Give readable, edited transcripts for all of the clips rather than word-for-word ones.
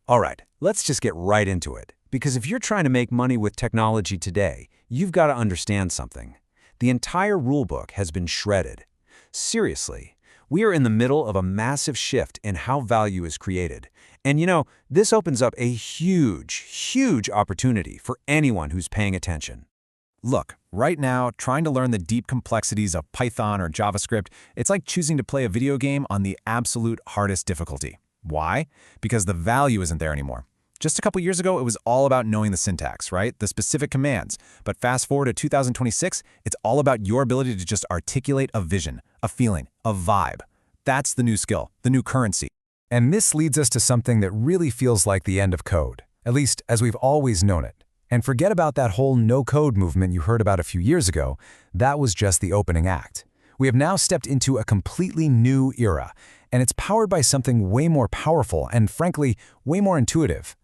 All right, let's just get right into it. Because if you're trying to make money with technology today, you've got to understand something. The entire rulebook has been shredded. Seriously, we are in the middle of a massive shift in how value is created. And this opens up a huge opportunity for anyone who's paying attention. Look, right now, trying to learn the deep complexities of Python or JavaScript, it's like choosing to play a video game on the absolute hardest difficulty. Why? Because the value isn't there anymore. Just a couple years ago, it was all about knowing the syntax, right? The specific commands. But fast forward to 2026, it's all about your ability to just articulate a vision, a feeling, a vibe. That's the new skill, the new currency. And this leads us to something that really feels like the end of code, at least as we've always known it. And forget about that whole no-code movement you heard about a few years ago. That was just the opening act. We have now stepped into a completely new era, and it's powered by something way more powerful and, frankly, way more intuitive.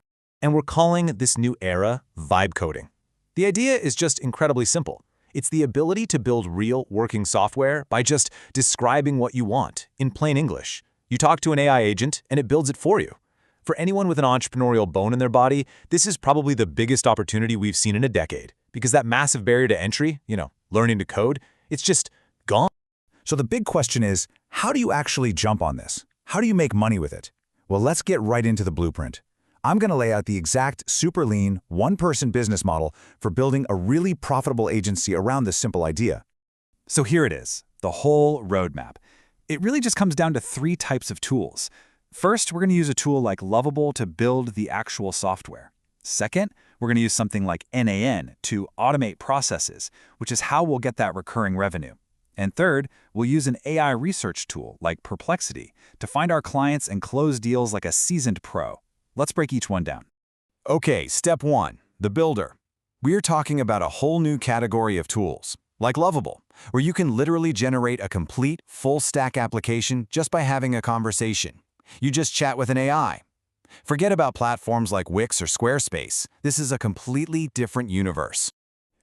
And we're calling this new era vibe coding. The idea is just incredibly simple. It's the ability to build real working software by just describing what you want in plain English. You talk to an AI agent, and it builds it for you. For anyone with an entrepreneurial bone in their body, this is probably the biggest opportunity we've seen in a decade, because that massive barrier to entry, learning to code, it's just gone. So the big question is, how do you actually jump on this? How do you make money with it? Well, let's get right into the blueprint. I'm going to lay out the exact super lean, one-person business model for building a really profitable agency around this simple idea. So here it is, the whole roadmap. It really just comes down to 3 types of tools. First, we're going to use a tool like Lovable to build the actual software. Second, we're going to use something like NAN to automate processes, which is how we'll get that recurring revenue. And third, we'll use an AI research tool like Perplexity to find our clients and close deals like a seasoned pro. Let's break each one down. Okay, step 1, the builder. We're talking about a whole new category of tools, like Lovable, where you can literally generate a complete, full-stack application just by having a conversation. You just chat with an AI. Forget about platforms like Wix or Squarespace. This is a completely different universe.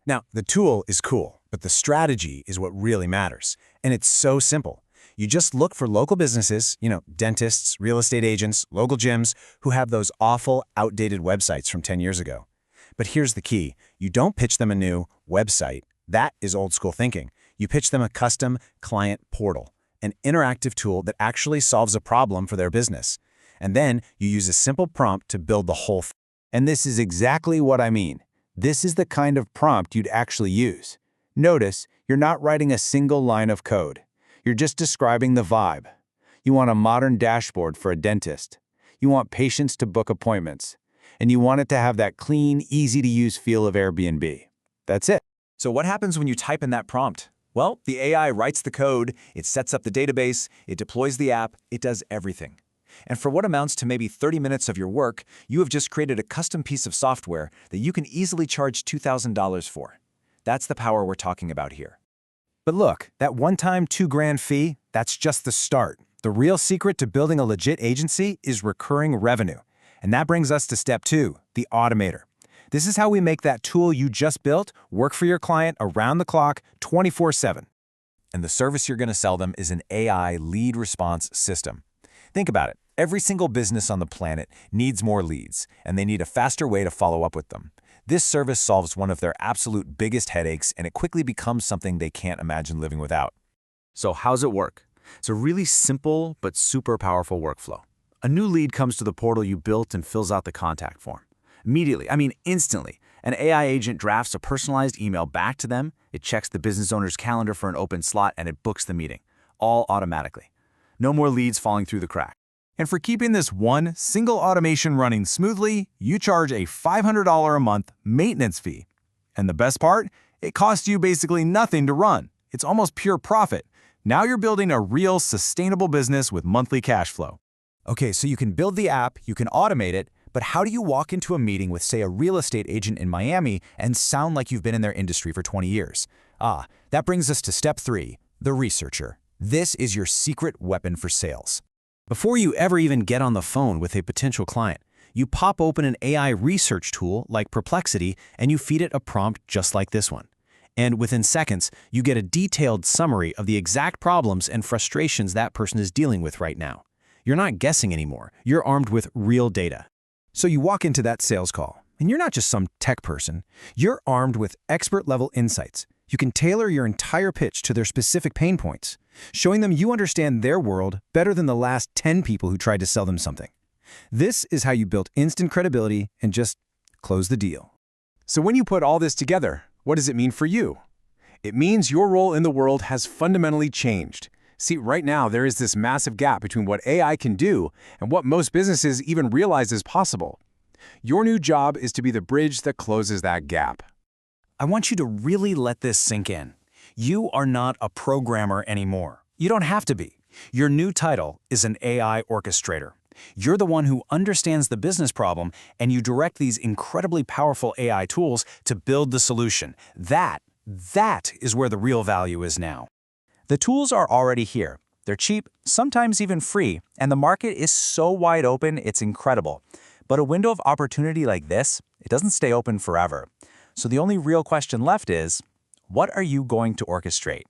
Now, the tool is cool, but the strategy is what really matters. And it's so simple. You just look for local businesses, dentists, real estate agents, local gyms, who have those awful, outdated websites from 10 years ago. But here's the key. You don't pitch them a new website. That is old school thinking. You pitch them a custom client portal, an interactive tool that actually solves a problem for their business. And then you use a simple prompt to build the whole thing. And this is exactly what I mean. This is the kind of prompt you'd actually use. Notice, you're not writing a single line of code. You're just describing the vibe. You want a modern dashboard for a dentist. You want patients to book appointments. And you want it to have that clean, easy-to-use feel of Airbnb. That's it. So what happens when you type in that prompt? Well, the AI writes the code, it sets up the database, it deploys the app, it does everything. And for what amounts to maybe 30 minutes of your work, you have just created a custom piece of software that you can easily charge $2,000 for. That's the power we're talking about here. But look, that one-time $2,000 fee, that's just the start. The real secret to building a legit agency is recurring revenue. And that brings us to step 2, the automator. This is how we make that tool you just built work for your client around the clock, 24/7. And the service you're going to sell them is an AI lead response system. Think about it. Every single business on the planet needs more leads, and they need a faster way to follow up with them. This service solves one of their absolute biggest headaches, and it quickly becomes something they can't imagine living without. So how's it work? It's a really simple but super powerful workflow. A new lead comes to the portal you built and fills out the contact form. Immediately, instantly, an AI agent drafts a personalized email back to them, it checks the business owner's calendar for an open slot, and it books the meeting, all automatically. No more leads falling through the cracks. And for keeping this one single automation running smoothly, you charge a $500 a month maintenance fee. And the best part? It costs you basically nothing to run. It's almost pure profit. Now you're building a real sustainable business with monthly cash flow. Okay, so you can build the app, you can automate it, but how do you walk into a meeting with, say, a real estate agent in Miami and sound like you've been in their industry for 20 years? That brings us to step 3, the researcher. This is your secret weapon for sales. Before you ever even get on the phone with a potential client, you pop open an AI research tool like Perplexity and you feed it a prompt just like this one. And within seconds, you get a detailed summary of the exact problems and frustrations that person is dealing with right now. You're not guessing anymore. You're armed with real data. So you walk into that sales call, and you're not just some tech person. You're armed with expert-level insights. You can tailor your entire pitch to their specific pain points, showing them you understand their world better than the last 10 people who tried to sell them something. This is how you build instant credibility and just close the deal. So when you put all this together, what does it mean for you? It means your role in the world has fundamentally changed. See, right now there is this massive gap between what AI can do and what most businesses even realize is possible. Your new job is to be the bridge that closes that gap. I want you to really let this sink in. You are not a programmer anymore. You don't have to be. Your new title is an AI orchestrator. You're the one who understands the business problem, and you direct these incredibly powerful AI tools to build the solution. That is where the real value is now. The tools are already here. They're cheap, sometimes even free, and the market is so wide open, it's incredible. But a window of opportunity like this, it doesn't stay open forever. So the only real question left is, what are you going to orchestrate?